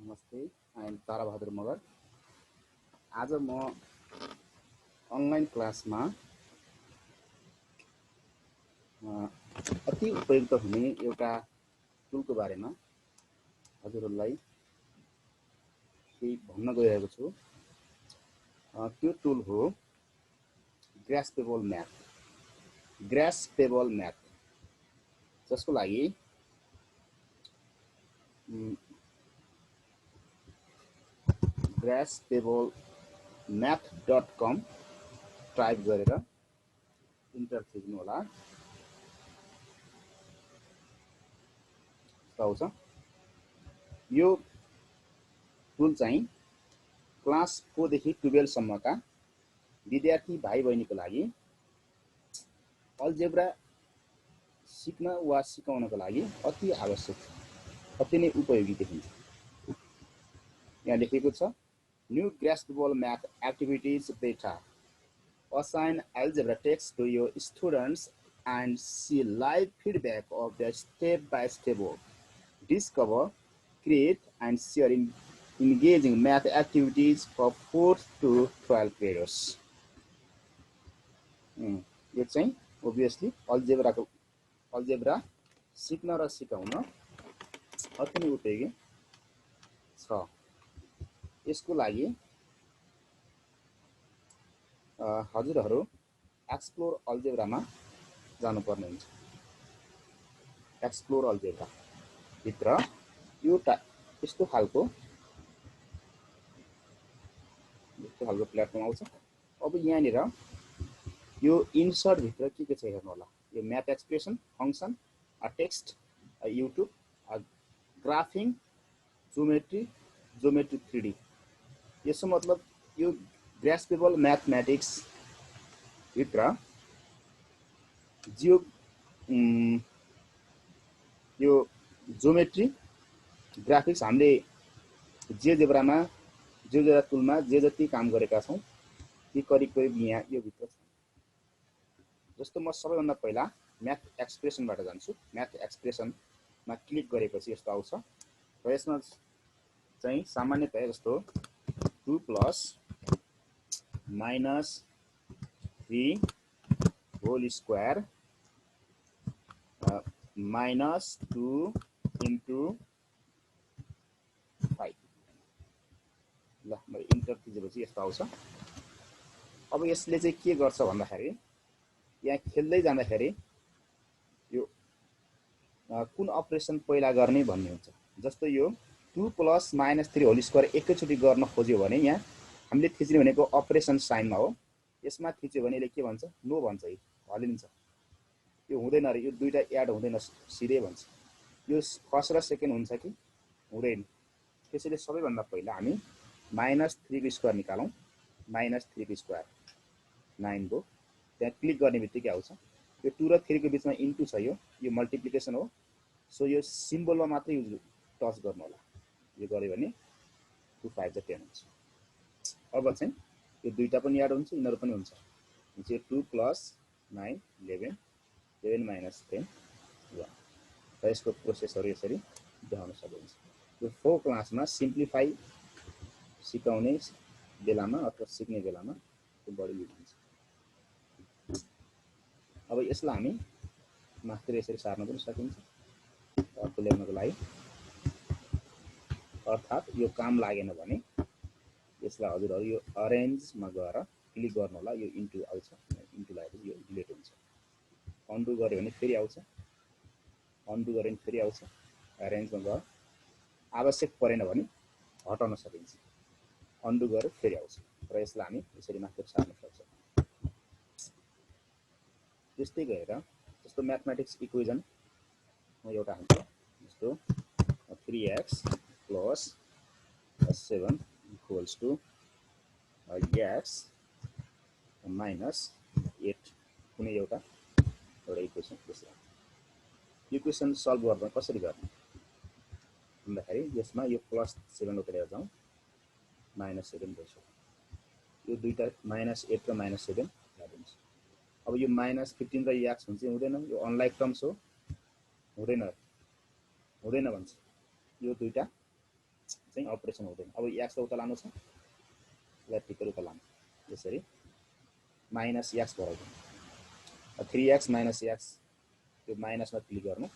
नमस्ते, I am Tarabahadur Magar. आज म अनलाइन क्लासमा अति उपयुक्त हुने एउटा टुलको बारेमा हजुरहरूलाई केही भन्न गइरहेको छु। त्यो टुल हो ग्रास्पेबल म्याथ, जसको लागि graspablemap.com टाइप गरेर इन्टर थिच्नु होला। आउँछ। यो टुल चाहिँ क्लास 4 देखि 12 सम्मका विद्यार्थी भाइ बहिनीको लागि अल्जेब्रा सिक्न वा सिकाउनको लागि अति आवश्यक, अति नै उपयोगी देखिन्छ। यहाँ लेखेको छ, न्यू ग्रास्पेबल म्याथ एक्टिभिटीज बेटा assign algebra text to your students and see live feedback of their step-by-step work. Discover, create, and share engaging math activities for 4th to 12th graders. यो चाहिँ obviously अल्जेब्रा सिक्न र सिकाउन अति नै उपयोगी छ। यसको लागि हजुरहरू एक्सप्लोर अल्जेब्रामा जानुपर्ने हुन्छ। एक्सप्लोर अल्जेब्रा भित्र यो यस्तो खालको प्लेटफर्म आउँछ। अब यहाँनिर यो इन्सर्ट भित्र के छ हेर्नु होला। यो math expression, function, text, YouTube, graphing, geometry 3D। यसो मतलब यो ग्रास्पेबल म्याथमेटिक्स भित्र यो ज्योमेट्री, ग्राफिक्स हामीले जियोजेब्रा टुलमा जे जति काम गरेका छौं ती करिब यहाँ यो भित्र छ। जस्तो म सबैभन्दा पहिला म्याथ एक्सप्रेसनबाट जान्छु। म्याथ एक्सप्रेसनमा क्लिक गरेपछि यस्तो आउँछ र यसमा चाहिँ सामान्यतया जस्तो 2 + -3 होल स्क्वायर -2 * 5। ल म इन्टर थिचेपछि यस्तो आउँछ। अब यसले चाहिँ के गर्छ भन्दाखेरि यहाँ खेल्दै जाँदाखेरि यो कुन अपरेसन पहिला गर्ने भन्ने हुन्छ। जस्तो यो 2 + -3 होल स्क्वायर एकैचोटि गर्न खोज्यो भने यहाँ हामीले थिच्ने भनेको अपरेसन साइनमा हो। यसमा थिच्यो भने यसले के भन्छ, नो भन्छ, हलिन्छ। यो हुँदैन रे, यो दुईटा एड हुँदैन, सिधै भन्छ। यो फर्स्ट र सेकेन्ड हुन्छ कि हुँदैन। त्यसैले सबैभन्दा पहिला हामी -3 को स्क्वायर निकालौं। -3 को स्क्वायर 9 को त्यहाँ क्लिक गर्ने बित्तिकै आउँछ। यो 2 र 3 को बिचमा इन्टु छ, यो मल्टिप्लिकेसन हो। सो यो सिम्बलमा मात्रै टच गर्नु होला। यो गर्यो भने 2 5 = 10 हुन्छ। अब चाहिँ यो दुईटा पनि याद हुन्छ, यिनीहरु पनि हुन्छ। यो 2 + 9 11 11 - 10 1। र यसको प्रोसेसहरु यसरी देखाउन सकिन्छ। यो 4 क्लासमा सिम्प्लिफाई सिकाउने बेलामा अथवा सिक्ने बेलामा यो बढी युज हुन्छ। अब यसलाई हामी मास्टर यसरी सार्न पनि सकिन्छ अर्को ल्याउनको लागि। अर्थात् यो काम लागेन भने यसलाई हजुरहरु यो अरेन्जमा गएर क्लिक गर्नु होला। यो इन्टु आउँछ, इन्टु लगाएपछि यो डिलिट हुन्छ। अन्डु गर्यो भने फेरि आउँछ, अन्डु गर्यो भने फेरि आउँछ। अरेन्जमा गएर आवश्यक परेन भने हटाउन सकिन्छ। अन्डु गर्यो फेरि आउँछ र यसलाई हामी यसरी मास्टर सार्न सक्छौं। त्यस्तै गरेर जस्तो म्याथमेटिक्स इक्वेसन म एउटा हाल्छु। जस्तो 3x + 7 = x - 8 कुनै एउटा इक्वेसन। इक्वेसन सल्भ गर्न कसरी गर्ने भन्दाखेरि यसमा यो +7 उतारेर जाउँ, -7 भइसक्यो। यो दुईटा -8 र -7 याद हुन्छ। अब यो -15 र x हुन्छ हुँदैन, यो अनलाइक टर्म्स हो, हुँदैन भन्छ। यो दुईटा चाहिँ अपरेसन हुँदैन। अब x उता लानु छ, यसलाई टिकेर उता लानु, यसरी minus x भराउँदैन। 3x minus x, त्यो माइनसमा क्लिक गर्नु,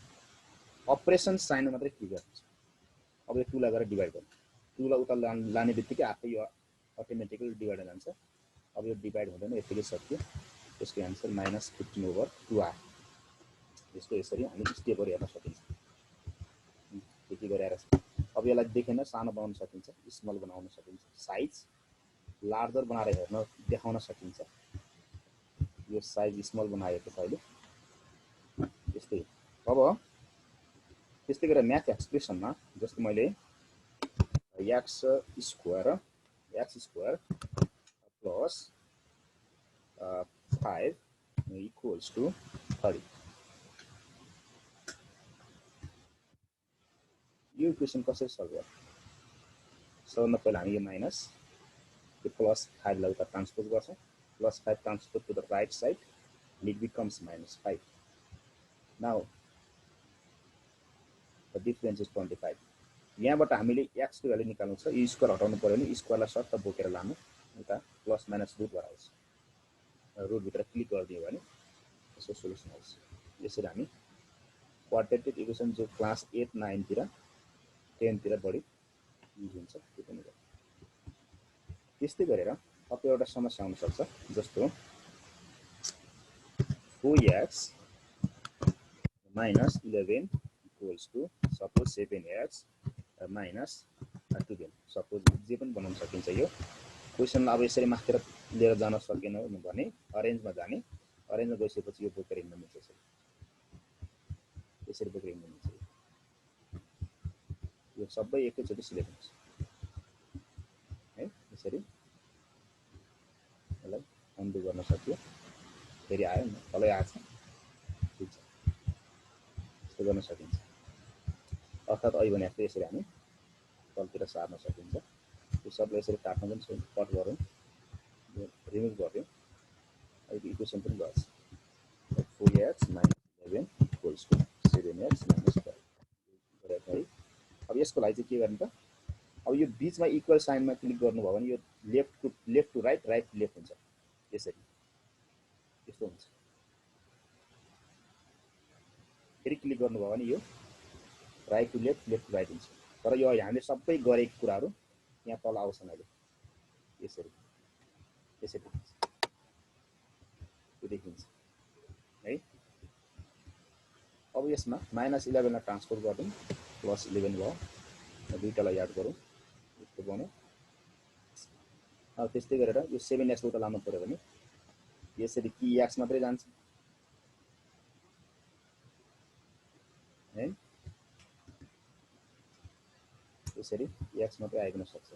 अपरेसन साइनमा मात्रै क्लिक गर्नु। अब यो 2 लाई गरेर डिभाइड गर्नु, 2 लाई उता लाने बित्तिकै आफै यो अटोमेटिकली डिभाइड जान्छ। अब यो डिभाइड हुँदैन, यतिकै सक्यो। त्यसको आन्सर -15/2r। यसको यसरी हामी स्टेपहरु हेर्न सकिन्छ, के गरेर। अब यसलाई देखेन सानो बनाउन सकिन्छ, स्मल बनाउन सकिन्छ, साइज लार्जर बनाएर हेर्न देखाउन सकिन्छ। यो साइज स्मल बनाएको छ अहिले, त्यस्तै। अब त्यस्तै गरेर म्याथ एक्सप्रेसनमा जस्तो मैले x square plus 5 equals to 30, यो इक्वेसन कसरी सल्भ गर्ने? सबभन्दा पहिला हामी यो माइनस यो प्लस 5 लाई उता ट्रान्सपोज गर्छौं, plus 5 transpose to the right side, it becomes -5। Now the difference is 25। यहाँबाट हामीले x को भ्यालु निकाल्नु छ, यो स्क्वायर हटाउनु पर्यो भने स्क्वायरलाई सट्ट बोकेर लानु, उता प्लस माइनस रुट भएर आउँछ। रुट भित्र क्लिक गरिदियो भने यसको सोलुसन आउँछ। यसरी हामी क्वाड्रेटिक इक्वेसन जो क्लास 8, 9 तिर 10 तिर बढी युज हुन्छ, त्यो पनि गर्नु। त्यस्तै गरेर अब एउटा समस्या आउन सक्छ, जस्तो 4x - 11 equals to suppose 7x minus 12। Suppose जे पनि बनाउन सकिन्छ। यो क्वेसनलाई अब यसरी माथितिर लिएर जान सकेन भने अरेन्जमा जाने, अरेन्जमा गइसकेपछि यो बोकेर हिँड्न मिल्छ। यसरी बोकेर हिँड्न मिल्छ। यो सबै एकैचोटि सिलेक्ट हुन्छ है, यसरी यसलाई अन्डु गर्न सकियो। फेरि आयो नि, तलै आएछ, ठिक छ, यस्तो गर्न सकिन्छ। अर्थात् अहिले भने जस्तो यसरी हामी तलतिर सार्न सकिन्छ। यो सबलाई यसरी काट्न पनि सक्छ, कट गरौँ, रिमुभ गर्यो, अहिले इक्वेसन पनि गर्छ। 4x - 11 इक्वल्स टु 7x - 12 गरेको है। अब यसको लागि चाहिँ के गर्ने त? अब यो बीचमा इक्वल साइनमा क्लिक गर्नुभयो भने यो left to right, right to left हुन्छ। यसरी यस्तो हुन्छ। फेरि क्लिक गर्नुभयो भने यो right to left, left to right हुन्छ। तर यो हामीले सबै गरेको कुराहरू यहाँ तल आउँछन् अहिले, यसरी यसरी यो देखिन्छ है। अब यसमा -11 लाई ट्रान्सफर गर्छौं, प्लस 11 भयो, दुईटालाई याद गरौँ, यस्तो बन्यो। अब त्यस्तै गरेर यो 7x उता लानु पर्यो भने यसरी कि x मात्रै जान्छ है, यसरी x मात्रै आइकन सक्छ,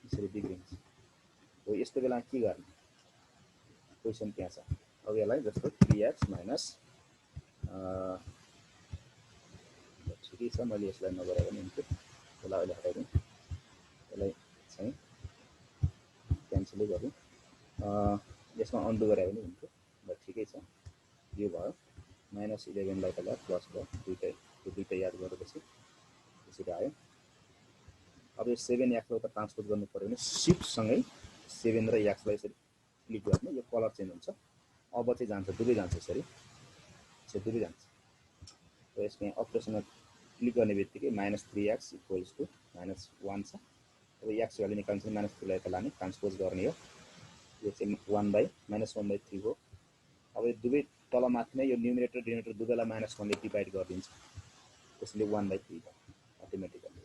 यसरी बिग्रिन्छ। हो यस्तो बेला के गर्ने? क्वेसन त्यहाँ छ। अब यसलाई जस्तो 3x माइनस ठिकै छ, मैले यसलाई नगरे पनि हुन्छ, यसलाई अहिले हटाइदिउँ, यसलाई चाहिँ क्यान्सलै गरौँ, यसमा अन्डु गरे पनि हुन्छ, ल ठिकै छ। यो भयो -11 लाई तल प्लस भयो, दुईटै याद गरेपछि यसरी आयो। अब यो 7x लाई त ट्रान्सपोज गर्नु पर्यो भने शिफ्टसँगै 7 र x लाई यसरी क्लिक गर्ने, यो कलर चेन्ज हुन्छ। अब चाहिँ जान्छ, दुवै जान्छ, यसरी दुवै जान्छ। र यसमा अपरेसनमा क्लिक गर्ने बित्तिकै -3x इक्वल्स टु -1 छ। अब x भ्यालु निकाल्नु छ, -3 लाई त लाने, ट्रान्सपोज गर्ने हो, यो चाहिँ -1/3 हो। अब यो दुवै तल माथि नै यो न्युमरेटर डिनोमिनेटर दुवैलाई -1 ले डिभाइड गरिदिन्छ, त्यसले 1/3 भयो अटोमेटिकली।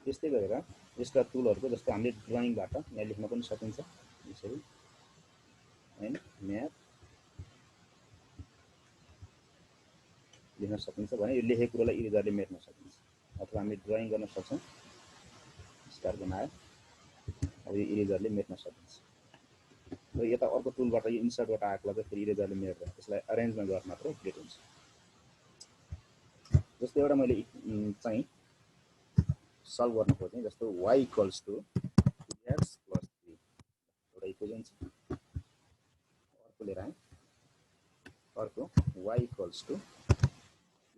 त्यस्तै गरेर यसका टुलहरुको जस्तो हामीले ड्राइङबाट यहाँ लेख्न पनि सकिन्छ, यसरी हैन, म्याथ लेख्न सकिन्छ भने यो लेखेको कुरालाई इरेजरले मेट्न सकिन्छ, अथवा हामीले ड्राइङ गर्न सक्छौं, स्टार बनायो। अब यो इरेजरले मेट्न सकिन्छ। र यता अर्को टुलबाट यो इन्सर्टबाट आएकोलाई चाहिँ फेरि इरेजरले मेट्दैन, त्यसलाई अरेन्जमा गर्न मात्र क्लिक हुन्छ। जस्तो एउटा मैले चाहिँ सल्भ गर्न खोजेँ, जस्तो y इक्वल्स टु 2x + 3 एउटा इक्वेसन छ। y equals to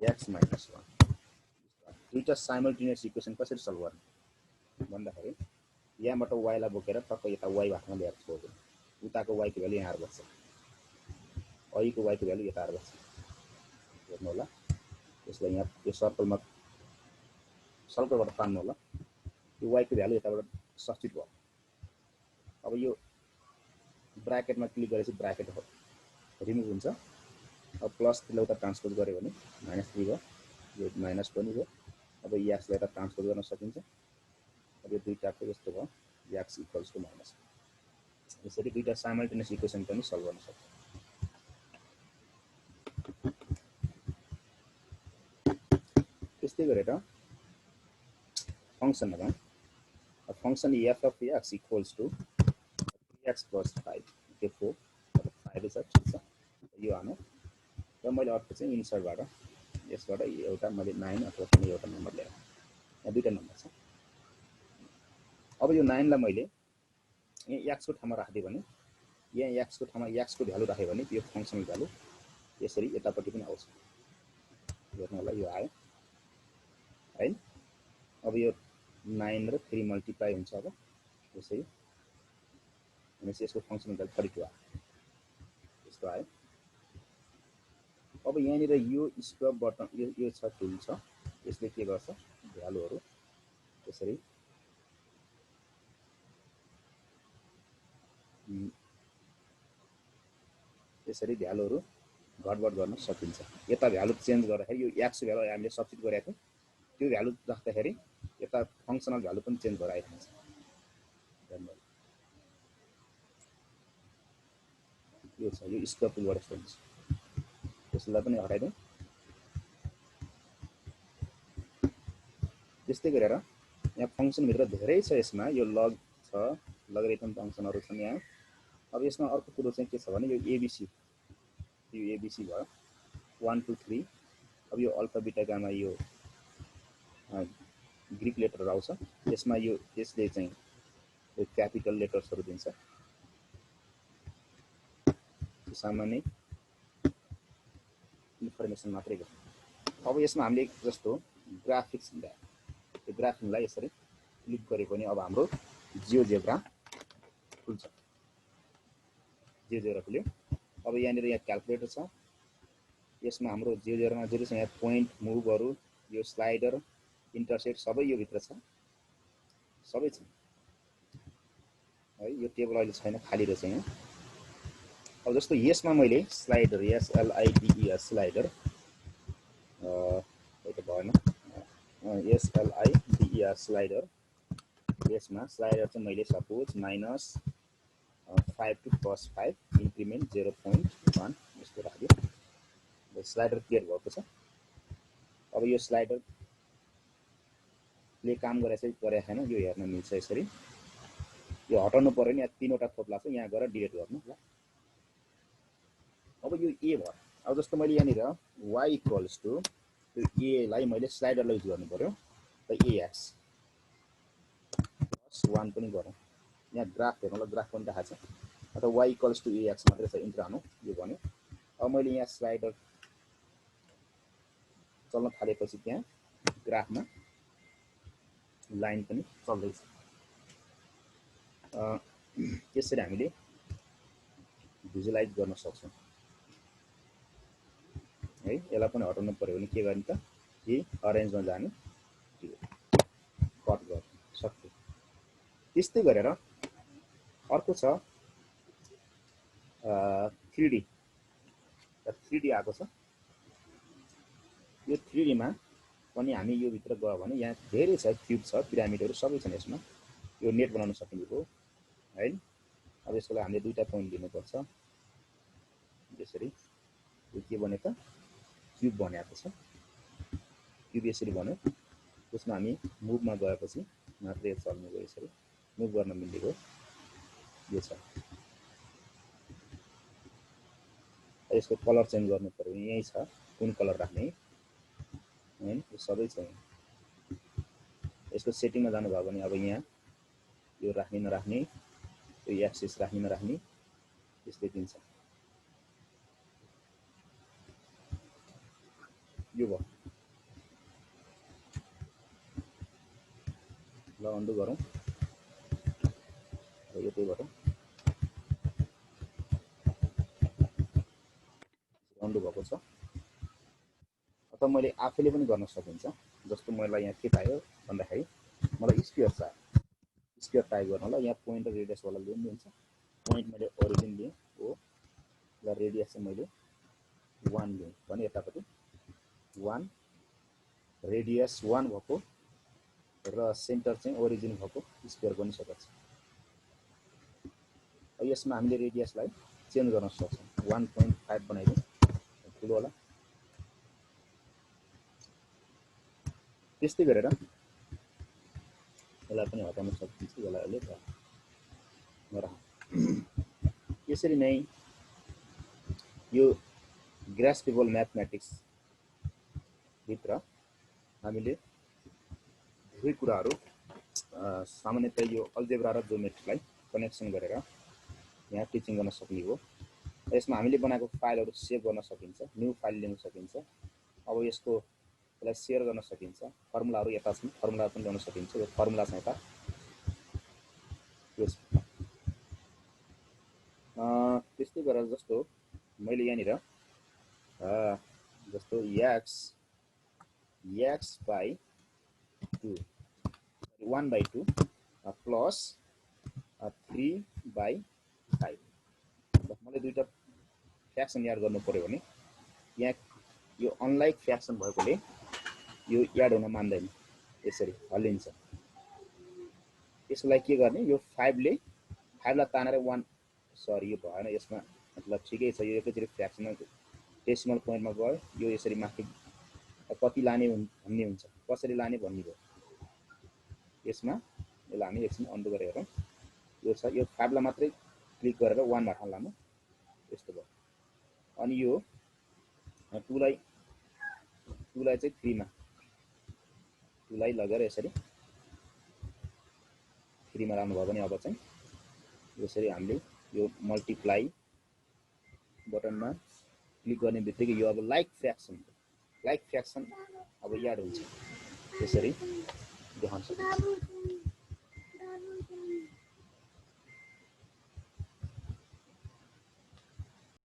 x minus 1 दुईटा साइमल्टेनियस इक्वेसन कसरी सल्भ गर्ने भन्दाखेरि यहाँबाट y लाई बोकेर टक्क यता y भागमा ल्याएर छोड्दिनु उताको y को भ्यालु यहाँ आएर बस्छ y को y को भ्यालु यता आएर बस्छ हेर्नु होला यसलाई यहाँ यो सर्कलबाट तान्नु होला यो y को भ्यालु यताबाट सब्स्टिट्युट भयो अब यो ब्राकेटमा क्लिक गरेपछि ब्राकेट रिमुभ हुन्छ अब प्लस त्यसलाई उता ट्रान्सपोज गऱ्यो भने -3 भयो यो माइनस पनि भयो अब x लाई यता ट्रान्सपोज गर्न सकिन्छ अब यो दुईटाको यस्तो भयो x इक्वल्स टु माइनस यसरी दुईटा साइमल्टेनियस इक्वेसन पनि सल्भ गर्न सक्छ त्यस्तै गरेर फंक्सन लगाउँ function f of x equals to 3x plus 5 के 4 5 छ ठीक छ यो आनो र मैले अर्को चाहिँ इन्सर्टबाट यसबाट एउटा मैले 9 अथवा कुनै एउटा नम्बर ल्याएँ यहाँ दुईटा नम्बर छ अब यो 9 लाई मैले यहाँ x को ठाउँमा राख्दिए भने यहाँ x को ठाउँमा x को भ्यालु राखे भने यो फंक्सनल भ्यालु यसरी यतापट्टि पनि आउँछ हेर्नु होला यो आयो हैन अब यो 9 र 3 मल्टिप्लाई हुन्छ अब यसरी भनेपछि यसको फंक्सनल भ्यालु 32 आयो यस्तो आयो अब यहाँनिर यो स्क्वायर बटन यो छ टुल छ यसले के गर्छ भ्यालुहरु यसरी यसरी भ्यालुहरु घटबड गर्न सकिन्छ यता भ्यालु चेन्ज गर्दाखेरि यो x को भ्यालु हामीले सब्स्टिट्युट गरेको त्यो भ्यालु राख्दाखेरि यता फंक्सनल भ्यालु पनि चेन्ज भएर आइन्छ यो छ यो स्क्वायर टुलबाट यस्तो हुन्छ यसलाई पनि हटाइदिउँ त्यस्तै गरेर यहाँ फंक्सन भित्र धेरै छ यसमा यो लग छ लगरिथम फंक्सनहरु छन् यहाँ अब यसमा अर्को कुरो चाहिँ के छ भने यो एबीसी भयो 1 2 3 अब यो अल्फा बीटा गामा यो ग्रीक लेटर आउँछ यसमा यो यसले चाहिँ यो क्यापिटल लेटर्सहरु दिन्छ सामान्य इन्फर्मेसन मात्रै हो अब यसमा हामीले जस्तो ग्राफिक्स ल्या यो ग्राफिङलाई यसरी क्लिक गरेको नि अब हाम्रो जियोजेब्रा खुल्छ जियोजेब्रा खुल्यो अब यहाँनिर यहाँ क्याल्कुलेटर छ यसमा हाम्रो जियोजेब्रामा जे छ यहाँ पोइन्ट मुभहरु यो स्लाइडर इन्टरसेक्ट सबै यो भित्र छ सबै छ है यो टेबल अहिले छैन खाली रहेछ यहाँ अब जस्तो यसमा मैले स्लाइडर SLIDER स्लाइडर त्यो भएन SLIDER स्लाइडर यसमा स्लाइडर चाहिँ मैले सपोज -5 to +5 इन्क्रिमेन्ट 0.1 यस्तो राख्दिए स्लाइडर क्लियर भएको छ अब यो स्लाइडर ले काम गरेछ गरे छैन यो हेर्न मिल्छ यसरी यो हटाउनु पर्यो नि यहाँ तीनवटा थोप्ला छ यहाँ गएर डिलिट गर्नु ल अब यो a भयो अब जस्तो मैले यहाँनिर y इक्वल्स टु त्यो a लाई मैले स्लाइडरलाई युज गर्नु पर्यो त ax + 1 पनि गरौँ यहाँ ग्राफ हेर्नु ल ग्राफ पनि देखाछ अथवा y इक्वल्स टु ax मात्रै छ इन्टर हानु यो भन्यो अब मैले यहाँ स्लाइडर चल्न थालेपछि त्यहाँ ग्राफमा लाइन पनि चल्दै छ त्यसरी हामीले भिजुअलाइज गर्न सक्छौं है यसलाई पनि हटाउनु पर्यो भने के गर्ने त यही अरेन्जमा जाने कट गर्न सक्यो त्यस्तै गरेर अर्को छ 3D आएको छ यो 3D मा पनि हामी यो भित्र गयो भने यहाँ धेरै छ क्यूब छ पिरामिडहरु सबै छन् यसमा यो नेट बनाउन सकिने हो हैन अब यसको लागि हामीले दुईटा पोइन्ट लिनु पर्छ यसरी यो के बने त क्यूब बनेको छ क्यूब यसरी बन्यो त्यसमा हामी मुभमा गएपछि मात्रै चल्ने गयो यसरी मुभ गर्न मिल्ने हो यो छ यसको कलर चेन्ज गर्नु पर्यो यही छ कुन कलर राख्ने हैन यो सबै छ यसको सेटिङमा जानु भयो भने अब यहाँ यो राख्ने नराख्ने यो एक्सिस राख्ने नराख्ने त्यसले दिन्छ यो भयो ल अन्डु गरौँ र यो त्यही गरौँ अन्डु भएको छ अथवा मैले आफैले पनि गर्न सकिन्छ जस्तो मलाई यहाँ के चाहियो भन्दाखेरि मलाई स्क्वायर चाहियो स्क्वायर टाइप गर्नलाई यहाँ पोइन्ट र रेडियस वाला लिन्छ पोइन्ट मैले ओरिजिन लिएँ हो र रेडियस चाहिँ मैले 1 लिएँ भने यतापट्टि 1 रेडियस 1 भएको र सेन्टर चाहिँ ओरिजिन भएको स्क्वायर बनि सकेछ यसमा हामीले रेडियसलाई चेन्ज गर्न सक्छौँ 1.5 बनाइदिउँ ठुलो होला त्यस्तै गरेर यसलाई पनि हटाउन सकिन्छ यसलाई अलि नराखौँ यसरी नै यो ग्रास्पेबल म्याथमेटिक्स भित्र हामीले धेरै कुराहरू सामान्यतः यो अल्जेब्रा र ज्योमेट्रीलाई कनेक्सन गरेर यहाँ टिचिङ गर्न सक्ने हो यसमा हामीले बनाएको फाइलहरू सेभ गर्न सकिन्छ न्यू फाइल ल्याउन सकिन्छ अब यसलाई शेयर गर्न सकिन्छ फर्मुलाहरू यता छन् फर्मुला पनि ल्याउन सकिन्छ यो फर्मुला चाहिँ यता त्यस्तै गरेर जस्तो मैले यहाँनिर जस्तो x by 2 1/2 प्लस 3/5 मलाई दुईटा फ्र्याक्सन याद गर्नु पर्यो भने यहाँ यो अनलाइक फ्र्याक्सन भएकोले यो याद हुन मान्दैन यसरी हल्लिन्छ यसलाई के गर्ने यो 5 लाई तानेर 1 सरी यो भएन यसमा मतलब ठिकै छ यो एकैचोटि फ्र्याक्सनल डेसिमल पोइन्टमा गयो यो यसरी माथि कति लाने भन्ने हुन्छ कसरी लाने भन्ने भयो यसमा यसलाई हामी एकछिन अन्डु गरेर हेरौँ यो छ यो 5 लाई मात्रै क्लिक गरेर 1 मा लानु यस्तो भयो अनि यो 2 लाई चाहिँ 3 मा 2 लाई लगेर यसरी 3 मा लानु भयो भने अब चाहिँ यसरी हामीले यो मल्टिप्लाई बटनमा क्लिक गर्ने बित्तिकै यो अब लाइक फ्र्याक्सन अब याद हुन्छ यसरी देखाउन सकिन्छ